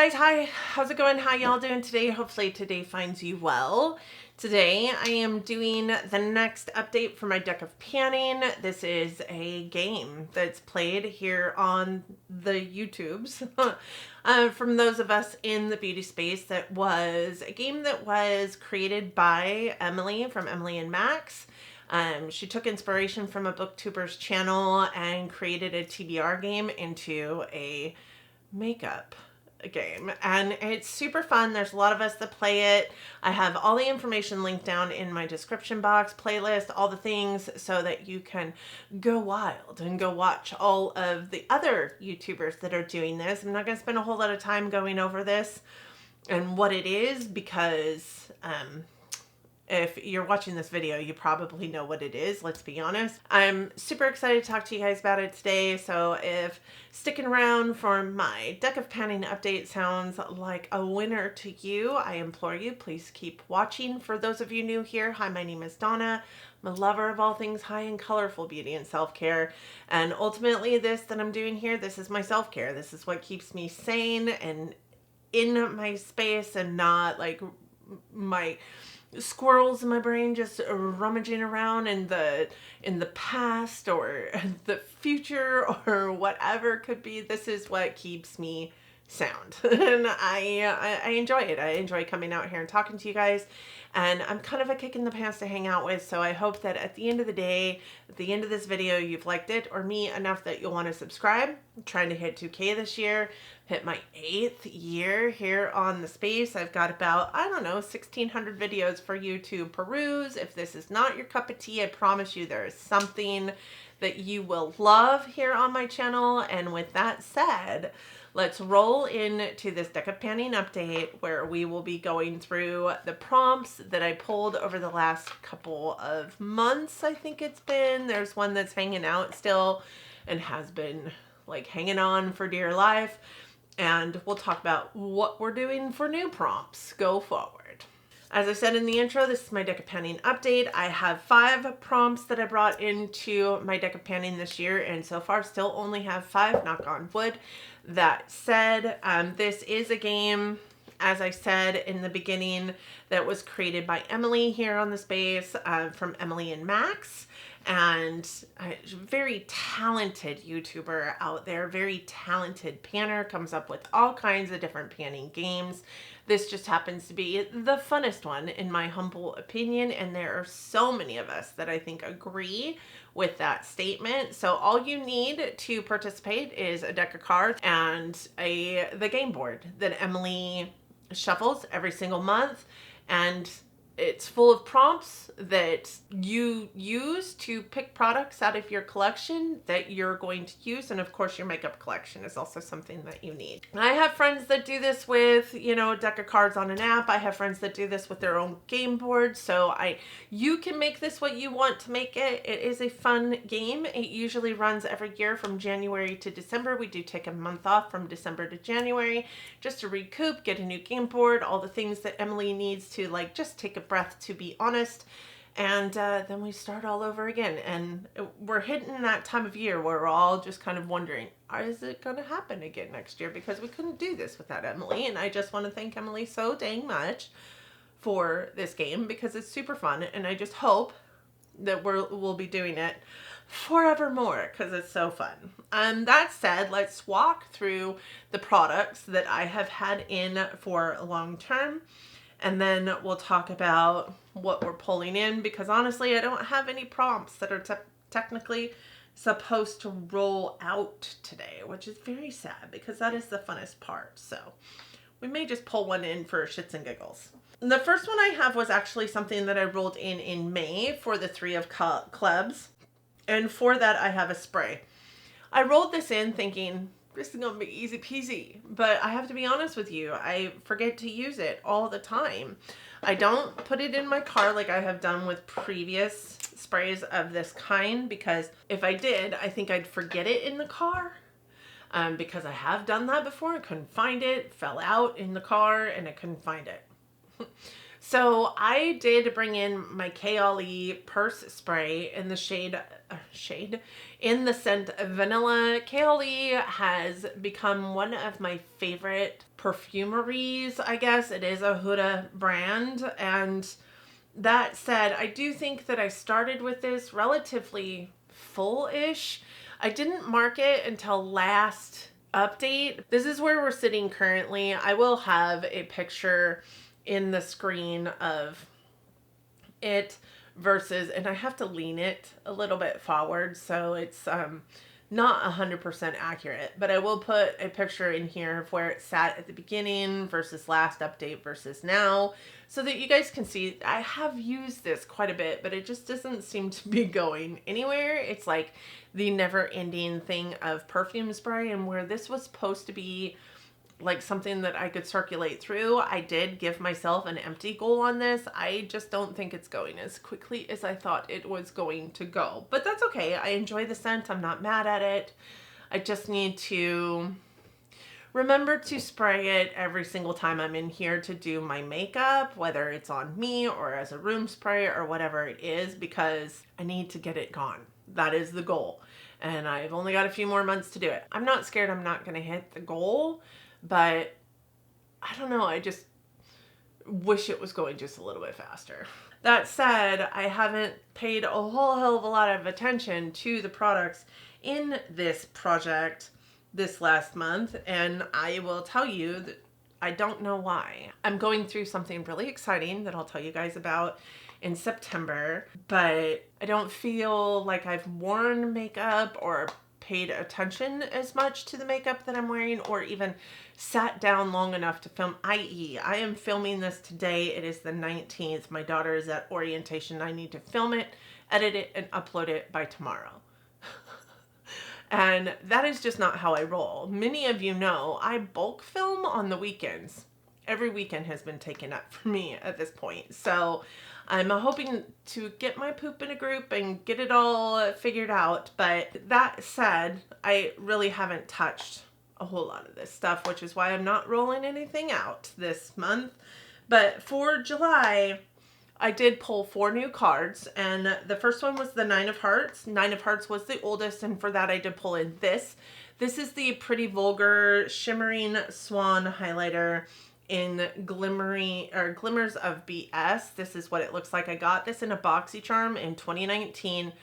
guys, hi, how's it going? How y'all doing today? Hopefully today finds you well. Today I am doing the next update for my deck of panning. This is a game that's played here on the YouTubes. From those of us in the beauty space, that was a game that was created by Emily from Emily and Max. She took inspiration from a booktuber's channel and created a TBR game into a makeup game, and it's super fun. There's a lot of us that play it. I have all the information linked down in my description box, playlist, all the things, so that you can go wild and go watch all of the other YouTubers that are doing this. I'm not going to spend a whole lot of time going over this and what it is, because if you're watching this video, you probably know what it is, let's be honest. I'm super excited to talk to you guys about it today, so if sticking around for my deck of panning update sounds like a winner to you, I implore you, please keep watching. For those of you new here, hi, my name is Donna. I'm a lover of all things high and colorful beauty and self-care, and ultimately this that I'm doing here, this is my self-care. This is what keeps me sane and in my space, and not like my squirrels in my brain just rummaging around in the past or the future or whatever could be. This is what keeps me sound, and I enjoy it. I enjoy coming out here and talking to you guys, and I'm kind of a kick in the pants to hang out with, so I hope that at the end of the day, at the end of this video, you've liked it or me enough that you'll want to subscribe. I'm trying to hit 2K this year, hit my 8th year here on the space. I've got about, I don't know, 1,600 videos for you to peruse. If this is not your cup of tea, I promise you there is something that you will love here on my channel. And with that said, let's roll into this deck of panning update, where we will be going through the prompts that I pulled over the last couple of months. I think it's been, there's one that's hanging out still and has been like hanging on for dear life. And we'll talk about what we're doing for new prompts go forward. As I said in the intro, this is my deck of panning update. I have 5 prompts that I brought into my deck of panning this year, and so far still only have 5, knock on wood. That said, this is a game, as I said in the beginning, that was created by Emily here on the space, from Emily and Max. And a very talented YouTuber out there, very talented panner, comes up with all kinds of different panning games. This just happens to be the funnest one in my humble opinion, and there are so many of us that I think agree with that statement. So all you need to participate is a deck of cards and the game board that Emily shuffles every single month, and it's full of prompts that you use to pick products out of your collection that you're going to use. And of course, your makeup collection is also something that you need. I have friends that do this with, you know, a deck of cards on an app. I have friends that do this with their own game board. So you can make this what you want to make it. It is a fun game. It usually runs every year from January to December. We do take a month off from December to January just to recoup, get a new game board, all the things that Emily needs to like just take a breath, to be honest. And then we start all over again, and we're hitting that time of year where we're all just kind of wondering, is it going to happen again next year? Because we couldn't do this without Emily, and I just want to thank Emily so dang much for this game, because it's super fun, and I just hope that we'll be doing it forevermore, because it's so fun. That said, let's walk through the products that I have had in for long term. And then we'll talk about what we're pulling in, because honestly, I don't have any prompts that are technically supposed to roll out today, which is very sad, because that is the funnest part. So we may just pull one in for shits and giggles. And the first one I have was actually something that I rolled in May for the 3 of clubs. And for that, I have a spray. I rolled this in thinking, this is gonna be easy peasy, but I have to be honest with you, I forget to use it all the time. I don't put it in my car like I have done with previous sprays of this kind, because if I did, I think I'd forget it in the car, because I have done that before. I couldn't find it, fell out in the car, and I couldn't find it. So I did bring in my KLE purse spray in the in the scent of vanilla. KLE has become one of my favorite perfumeries, I guess. It is a Huda brand. And that said, I do think that I started with this relatively full-ish. I didn't mark it until last update. This is where we're sitting currently. I will have a picture in the screen of it versus, and I have to lean it a little bit forward so it's not 100% accurate, but I will put a picture in here of where it sat at the beginning versus last update versus now, so that you guys can see. I have used this quite a bit, but it just doesn't seem to be going anywhere. It's like the never-ending thing of perfume spray, and where this was supposed to be like something that I could circulate through, I did give myself an empty goal on this. I just don't think it's going as quickly as I thought it was going to go. But that's okay. I enjoy the scent. I'm not mad at it. I just need to remember to spray it every single time I'm in here to do my makeup, whether it's on me or as a room spray or whatever it is, because I need to get it gone. That is the goal. And I've only got a few more months to do it. I'm not scared I'm not going to hit the goal, but I don't know, I just wish it was going just a little bit faster. That said, I haven't paid a whole hell of a lot of attention to the products in this project this last month, and I will tell you that I don't know why. I'm going through something really exciting that I'll tell you guys about in September, but I don't feel like I've worn makeup or paid attention as much to the makeup that I'm wearing, or even sat down long enough to film, i.e. I am filming this today. It is the 19th. My daughter is at orientation. I need to film it, edit it, and upload it by tomorrow. And that is just not how I roll. Many of you know I bulk film on the weekends. Every weekend has been taken up for me at this point. So I'm hoping to get my poop in a group and get it all figured out. But that said, I really haven't touched a whole lot of this stuff, which is why I'm not rolling anything out this month. But for July, I did pull 4 new cards, and the first one was the 9 of Hearts. 9 of Hearts was the oldest, and for that I did pull in this. This is the Pretty Vulgar Shimmering Swan highlighter in Glimmers of BS. This is what it looks like. I got this in a BoxyCharm in 2019.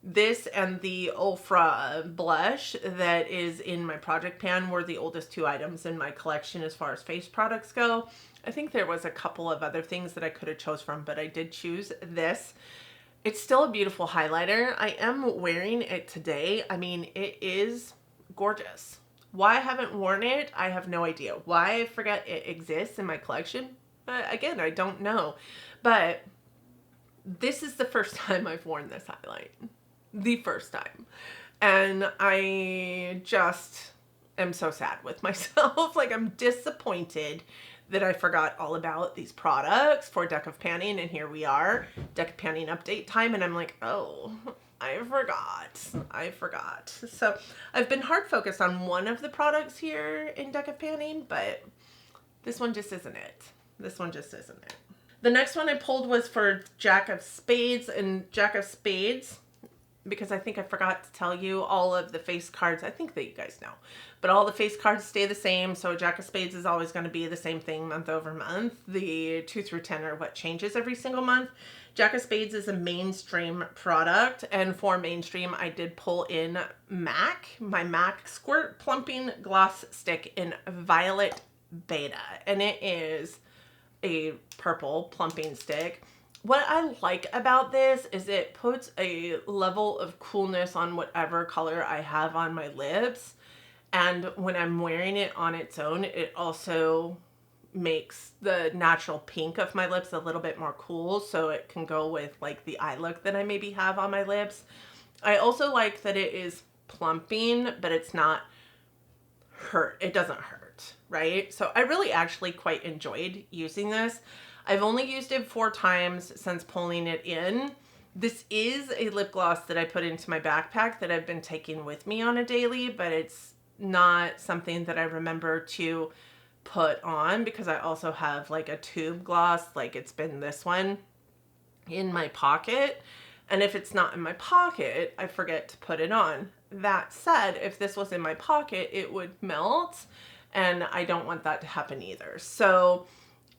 This and the Ulfra blush that is in my project pan were the oldest 2 items in my collection as far as face products go. I think there was a couple of other things that I could have chose from, but I did choose this. It's still a beautiful highlighter. I am wearing it today. I mean, it is gorgeous. Why I haven't worn it, I have no idea. Why I forget it exists in my collection, again, I don't know. But this is the first time I've worn this highlight. The first time. And I just am so sad with myself. Like, I'm disappointed that I forgot all about these products for Deck of Panning, and here we are, Deck of Panning update time, and I'm like, oh, I forgot. So I've been hard focused on one of the products here in Deck of Panning, but this one just isn't it. This one just isn't it. The next one I pulled was for Jack of Spades, and Jack of Spades, because I think I forgot to tell you, all of the face cards, I think that you guys know, but all the face cards stay the same. So Jack of Spades is always going to be the same thing month over month. The 2 through 10 are what changes every single month. Jack of Spades is a mainstream product, and for mainstream, I did pull in my MAC Squirt Plumping Gloss Stick in Violet Beta, and it is a purple plumping stick. What I like about this is it puts a level of coolness on whatever color I have on my lips. And when I'm wearing it on its own, it also makes the natural pink of my lips a little bit more cool, so it can go with like the eye look that I maybe have on my lips. I also like that it is plumping, but it's not hurt. It doesn't hurt, right? So I really actually quite enjoyed using this. I've only used it 4 times since pulling it in. This is a lip gloss that I put into my backpack that I've been taking with me on a daily, but it's not something that I remember to put on because I also have like a tube gloss, like it's been this one, in my pocket. And if it's not in my pocket, I forget to put it on. That said, if this was in my pocket, it would melt, and I don't want that to happen either. So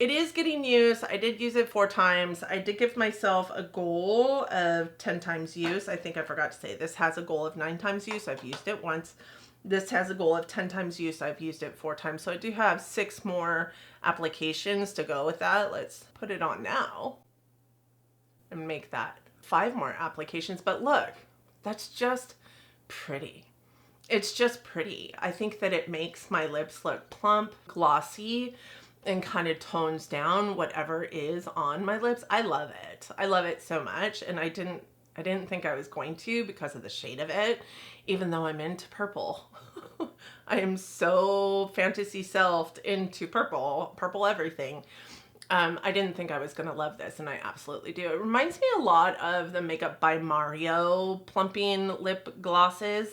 it is getting used. I did use it 4 times. I did give myself a goal of 10 times use. I think I forgot to say this has a goal of 9 times use. I've used it once. This has a goal of 10 times use. I've used it 4 times. So I do have 6 more applications to go with that. Let's put it on now and make that 5 more applications. But look, that's just pretty. It's just pretty. I think that it makes my lips look plump, glossy, and kind of tones down whatever is on my lips. I love it. I love it so much. And I didn't think I was going to because of the shade of it, even though I'm into purple. I am so fantasy selfed into purple everything. I didn't think I was going to love this, and I absolutely do. It reminds me a lot of the Makeup by Mario plumping lip glosses,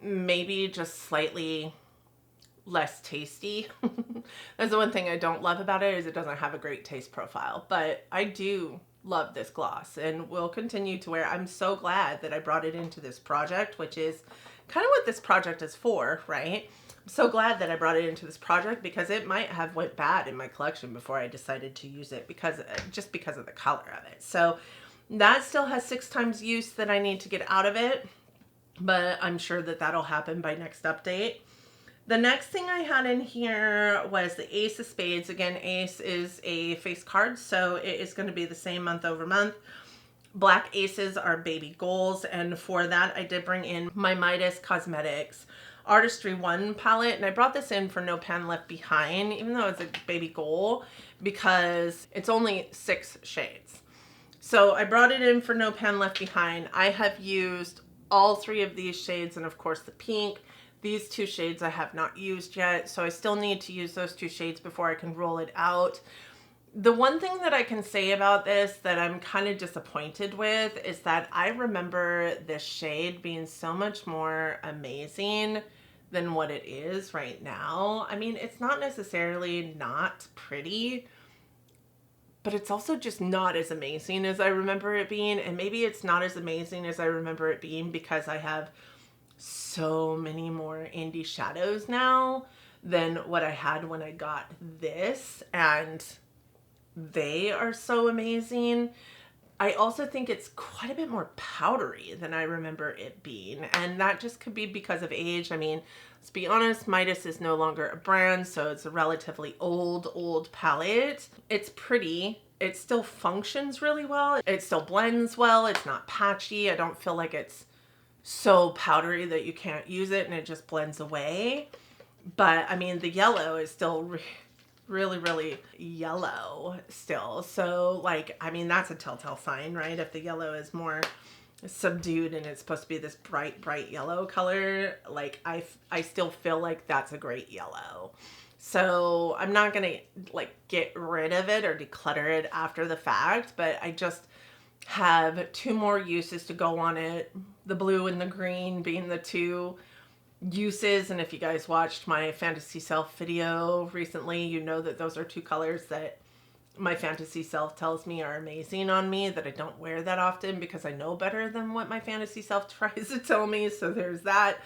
maybe just slightly less tasty. That's the one thing I don't love about it, is it doesn't have a great taste profile, but I do love this gloss and will continue to wear. I'm so glad that I brought it into this project, which is kind of what this project is for, right? I'm so glad that I brought it into this project because it might have went bad in my collection before I decided to use it just because of the color of it. So that still has 6 times use that I need to get out of it, but I'm sure that that'll happen by next update. The next thing I had in here was the Ace of Spades. Again, Ace is a face card, so it is going to be the same month over month. Black aces are baby goals, and for that I did bring in my Midas Cosmetics Artistry 1 palette, and I brought this in for No Pan Left Behind, even though it's a baby goal, because it's only 6 shades. So I brought it in for No Pan Left Behind. I have used all 3 of these shades, and of course the pink. These 2 shades I have not used yet, so I still need to use those 2 shades before I can roll it out. The one thing that I can say about this that I'm kind of disappointed with is that I remember this shade being so much more amazing than what it is right now. I mean, it's not necessarily not pretty, but it's also just not as amazing as I remember it being. And maybe it's not as amazing as I remember it being because I have so many more indie shadows now than what I had when I got this, and they are so amazing. I also think it's quite a bit more powdery than I remember it being, and that just could be because of age. I mean, let's be honest, Midas is no longer a brand, so it's a relatively old palette. It's pretty. It still functions really well. It still blends well. It's not patchy. I don't feel like it's so powdery that you can't use it and it just blends away. But I mean, the yellow is still really yellow still. So like, I mean, that's a telltale sign, right? If the yellow is more subdued and it's supposed to be this bright yellow color, like I still feel like that's a great yellow. So I'm not gonna like get rid of it or declutter it after the fact, but I just have 2 more uses to go on it. The blue and the green being the 2 uses, and if you guys watched my fantasy self video recently, you know that those are 2 colors that my fantasy self tells me are amazing on me, that I don't wear that often because I know better than what my fantasy self tries to tell me. So there's that.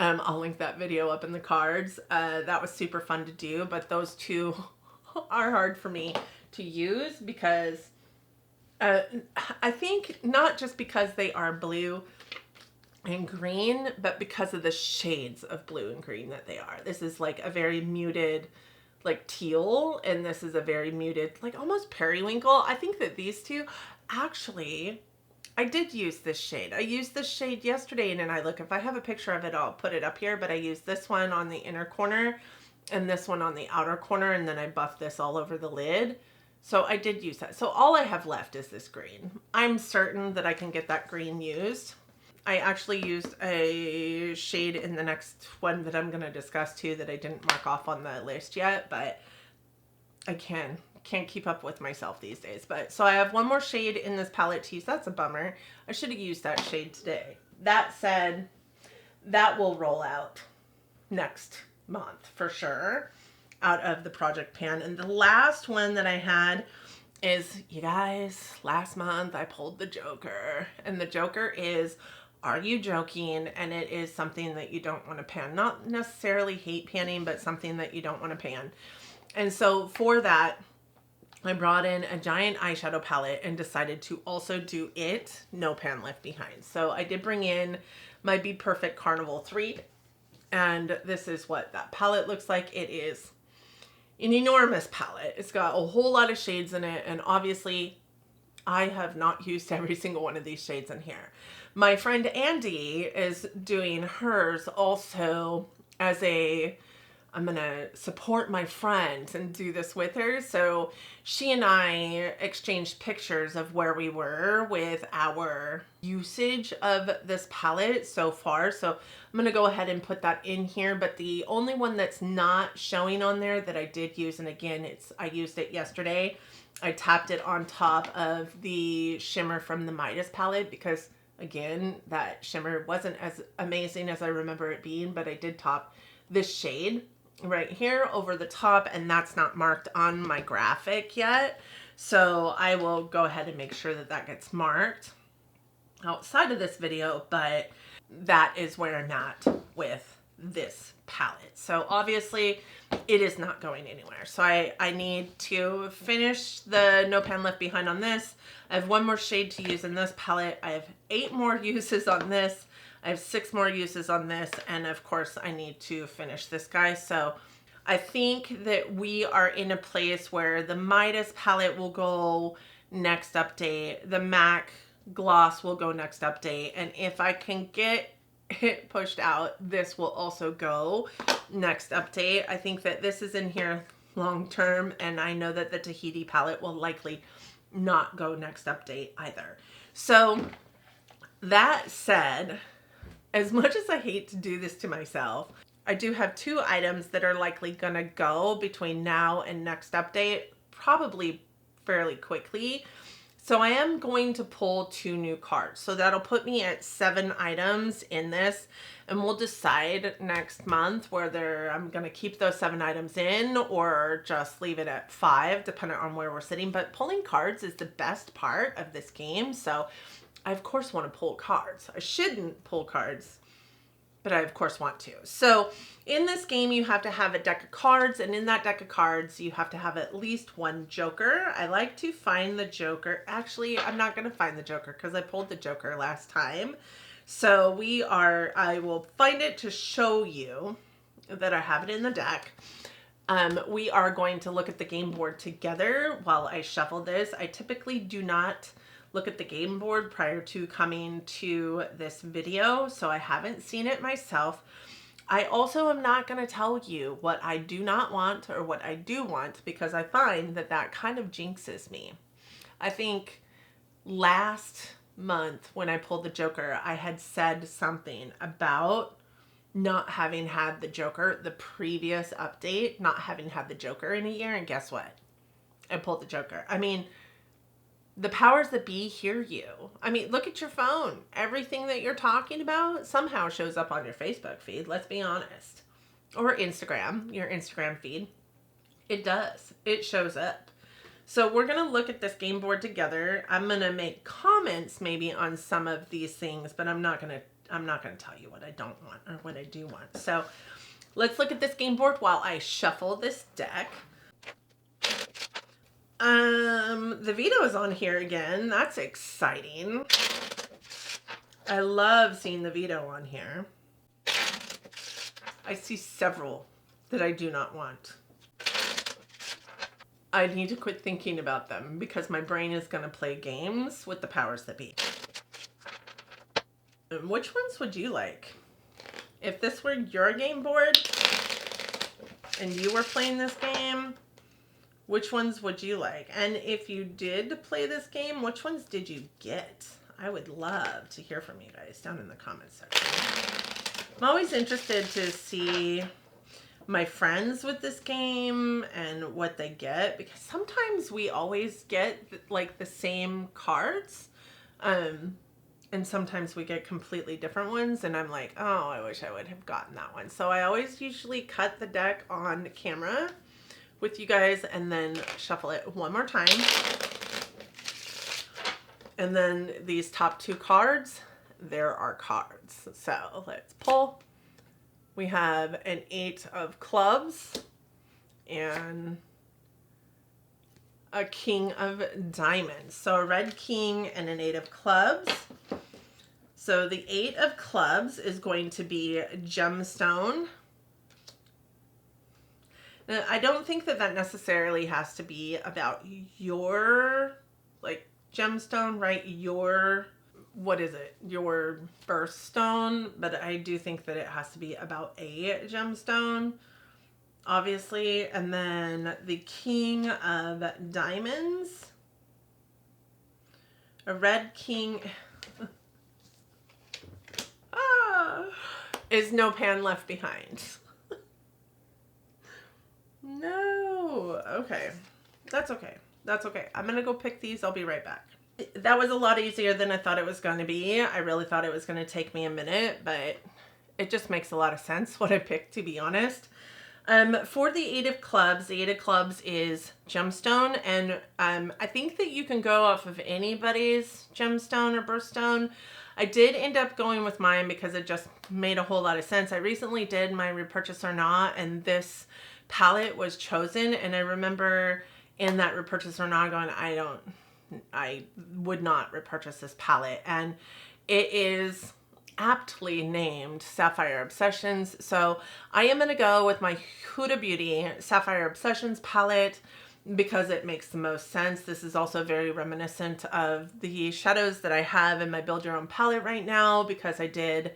I'll link that video up in the cards. That was super fun to do, but those 2 are hard for me to use because I think not just because they are blue and green, but because of the shades of blue and green that they are. This is like a very muted like teal, and this is a very muted like almost periwinkle. I think that these 2, actually, I did use this shade. I used this shade yesterday, and then if I have a picture of it, I'll put it up here, but I used this one on the inner corner and this one on the outer corner, and then I buffed this all over the lid. So I did use that. So all I have left is this green. I'm certain that I can get that green used. I actually used a shade in the next one that I'm going to discuss too that I didn't mark off on the list yet, but I can't keep up with myself these days. But so I have 1 more shade in this palette to use. That's a bummer. I should have used that shade today. That said, that will roll out next month for sure. out of the project pan. And the last one that I had is, you guys, last month I pulled the Joker, and the Joker is Are You Joking? And it is something that you don't want to pan. Not necessarily hate panning, but something that you don't want to pan. And so for that, I brought in a giant eyeshadow palette and decided to also do it no pan left behind. So I did bring in my Be Perfect Carnival 3, and this is what that palette looks like. It is an enormous palette. It's got a whole lot of shades in it, and obviously I have not used every single one of these shades in here. My friend Andy is doing hers also as a, I'm gonna support my friend and do this with her. So she and I exchanged pictures of where we were with our usage of this palette so far. So I'm gonna go ahead and put that in here, but the only one that's not showing on there that I did use, and again, I used it yesterday. I tapped it on top of the shimmer from the Midas palette because, again, that shimmer wasn't as amazing as I remember it being, but I did top this shade right here over the top, and that's not marked on my graphic yet. So I will go ahead and make sure that that gets marked outside of this video, but that is where I'm at with this palette. So obviously it is not going anywhere. So I need to finish the no pan left behind on this. I have one more shade to use in this palette. I have 8 more uses on this. I have 6 more uses on this. And of course I need to finish this guy. So I think that we are in a place where the Midas palette will go next update. The MAC gloss will go next update. And if I can get it pushed out, this will also go next update. I think that this is in here long term, and I know that the Tahiti palette will likely not go next update either. So that said, as much as I hate to do this to myself, I do have 2 items that are likely gonna go between now and next update, probably fairly quickly. So I am going to pull 2 new cards. So that'll put me at 7 items in this, and we'll decide next month whether I'm going to keep those 7 items in or just leave it at 5, depending on where we're sitting. But pulling cards is the best part of this game. So I, of course, want to pull cards. I shouldn't pull cards, but I of course want to. So in this game, you have to have a deck of cards, and in that deck of cards, you have to have at least 1 Joker. I like to find the Joker. Actually, I'm not gonna find the Joker because I pulled the Joker last time. So I will find it to show you that I have it in the deck. We are going to look at the game board together while I shuffle this. I typically do not look at the game board prior to coming to this video, so I haven't seen it myself. I also am not going to tell you what I do not want or what I do want, because I find that that kind of jinxes me. I think last month when I pulled the Joker, I had said something about not having had the Joker the previous update, not having had the Joker in a year, and guess what? I pulled the Joker. I mean, the powers that be hear you. I mean, look at your phone. Everything that you're talking about somehow shows up on your Facebook feed, let's be honest. Or Instagram, your Instagram feed. It does. It shows up. So we're going to look at this game board together. I'm going to make comments maybe on some of these things, but I'm not going to tell you what I don't want or what I do want. So let's look at this game board while I shuffle this deck. The Vito is on here again. That's exciting. I love seeing the Vito on here. I see several that I do not want. I need to quit thinking about them because my brain is going to play games with the powers that be. Which ones would you like? If this were your game board and you were playing this game, which ones would you like? And if you did play this game, which ones did you get? I would love to hear from you guys down in the comments section. I'm always interested to see my friends with this game and what they get, because sometimes we always get like the same cards, and sometimes we get completely different ones, and I'm like, oh, I wish I would have gotten that one. So I always usually cut the deck on camera with you guys and then shuffle it one more time. And then these top two cards, there are cards. So let's pull. We have an 8 of clubs and a king of diamonds. So a red king and an 8 of clubs. So the 8 of clubs is going to be gemstone. Now, I don't think that that necessarily has to be about your, like, gemstone, right? Your, what is it? Your birthstone. But I do think that it has to be about a gemstone, obviously. And then the king of diamonds. A red king is no pan left behind. No. Okay. That's okay. That's okay. I'm going to go pick these. I'll be right back. That was a lot easier than I thought it was going to be. I really thought it was going to take me a minute, but it just makes a lot of sense what I picked, to be honest. For the 8 of clubs, the 8 of clubs is gemstone, and I think that you can go off of anybody's gemstone or birthstone. I did end up going with mine because it just made a whole lot of sense. I recently did my repurchase or not, and this palette was chosen, and I remember in that repurchase or not going, I would not repurchase this palette, and it is aptly named Sapphire Obsessions. So I am going to go with my Huda Beauty Sapphire Obsessions palette because it makes the most sense. This is also very reminiscent of the shadows that I have in my Build Your Own palette right now, because I did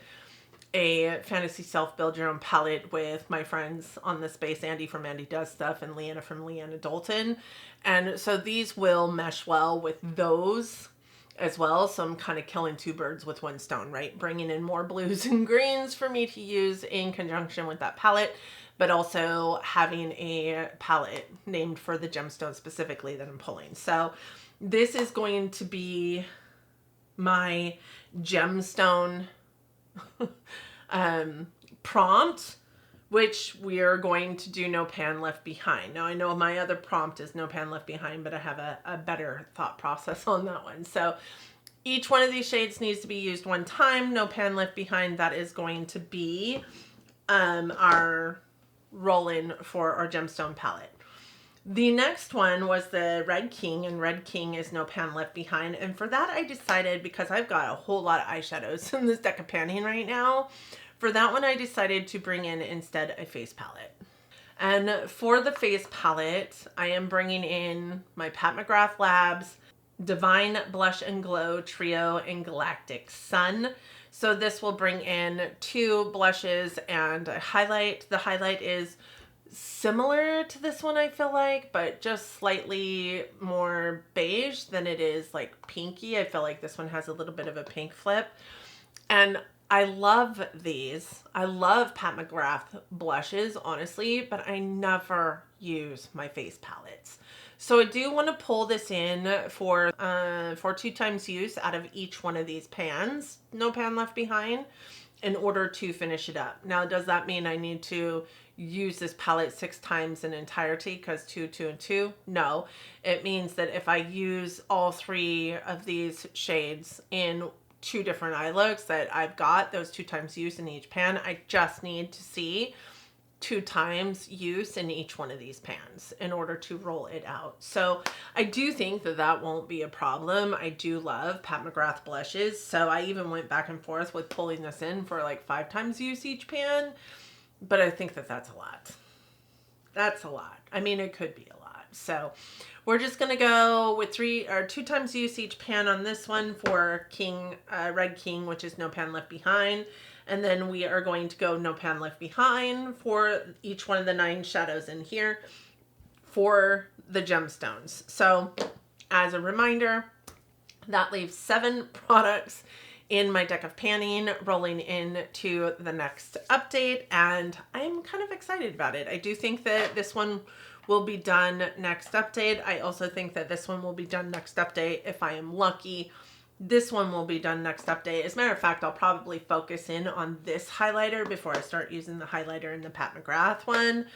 a fantasy self build your own palette with my friends on the space, Andy from Andy Does Stuff and Leanna from Leanna Dalton. And so these will mesh well with those as well. So I'm kind of killing two birds with one stone, right? Bringing in more blues and greens for me to use in conjunction with that palette, but also having a palette named for the gemstone specifically that I'm pulling. So this is going to be my gemstone prompt, which we are going to do no pan left behind. Now I know my other prompt is no pan left behind, but I have a better thought process on that one. So each one of these shades needs to be used one time, no pan left behind. That is going to be our roll-in for our gemstone palette. The next one was the Red King, and Red King is no pan left behind. And for that, I decided, because I've got a whole lot of eyeshadows in this deck of panning right now, for that one, I decided to bring in instead a face palette. And for the face palette, I am bringing in my Pat McGrath Labs Divine Blush and Glow Trio and Galactic Sun. So this will bring in 2 blushes and a highlight. The highlight is similar to this one, I feel like, but just slightly more beige than it is like pinky. I feel like this one has a little bit of a pink flip. And I love these. I love Pat McGrath blushes, honestly, but I never use my face palettes. So I do want to pull this in for 2 times use out of each one of these pans, no pan left behind, in order to finish it up. Now, does that mean I need to use this palette 6 times in entirety because 2, 2, and 2? No. It means that if I use all 3 of these shades in 2 different eye looks that I've got those 2 times use in each pan, I just need to see 2 times use in each one of these pans in order to roll it out. So I do think that that won't be a problem. I do love Pat McGrath blushes. So I even went back and forth with pulling this in for like 5 times use each pan, but I think that that's a lot. That's a lot. I mean, it could be a lot. So we're just going to go with 2 times use each pan on this one for Red King, which is no pan left behind. And then we are going to go no pan left behind for each one of the 9 shadows in here for the gemstones. So as a reminder, that leaves 7 products in my deck of panning rolling into the next update. And I'm kind of excited about it. I do think that this one will be done next update. I also think that this one will be done next update if I am lucky. This one will be done next update. As a matter of fact, I'll probably focus in on this highlighter before I start using the highlighter in the Pat McGrath one.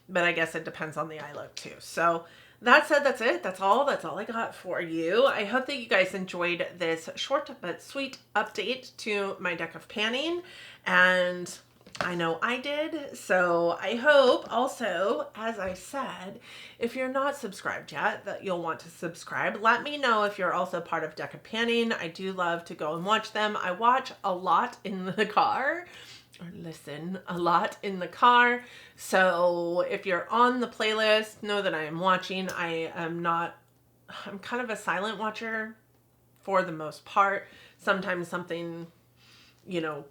but I guess it depends on the eye look too. So that said, that's it. That's all I got for you. I hope that you guys enjoyed this short but sweet update to my deck of panning, and I know I did. So I hope also, as I said, if you're not subscribed yet, that you'll want to subscribe. Let me know if you're also part of Deck of Panning. I do love to go and watch them. I watch a lot in the car, or listen a lot in the car. So if you're on the playlist, know that I am watching. I'm kind of a silent watcher for the most part. Sometimes something, you know,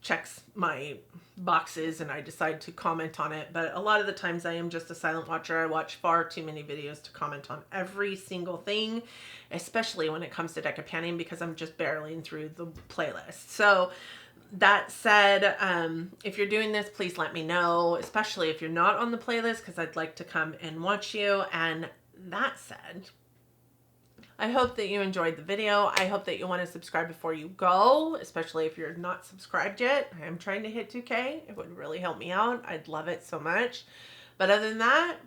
checks my boxes and I decide to comment on it, but a lot of the times I am just a silent watcher. I watch far too many videos to comment on every single thing, especially when it comes to deck of panning, because I'm just barreling through the playlist. So that said, if you're doing this, please let me know, especially if you're not on the playlist, because I'd like to come and watch you. And that said, I hope that you enjoyed the video. I hope that you want to subscribe before you go, especially if you're not subscribed yet. I am trying to hit 2K. It would really help me out. I'd love it so much. But other than that,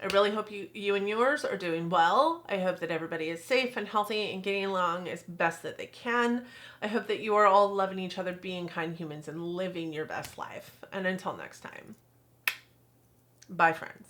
I really hope you and yours are doing well. I hope that everybody is safe and healthy and getting along as best that they can. I hope that you are all loving each other, being kind humans, and living your best life. And until next time, bye friends.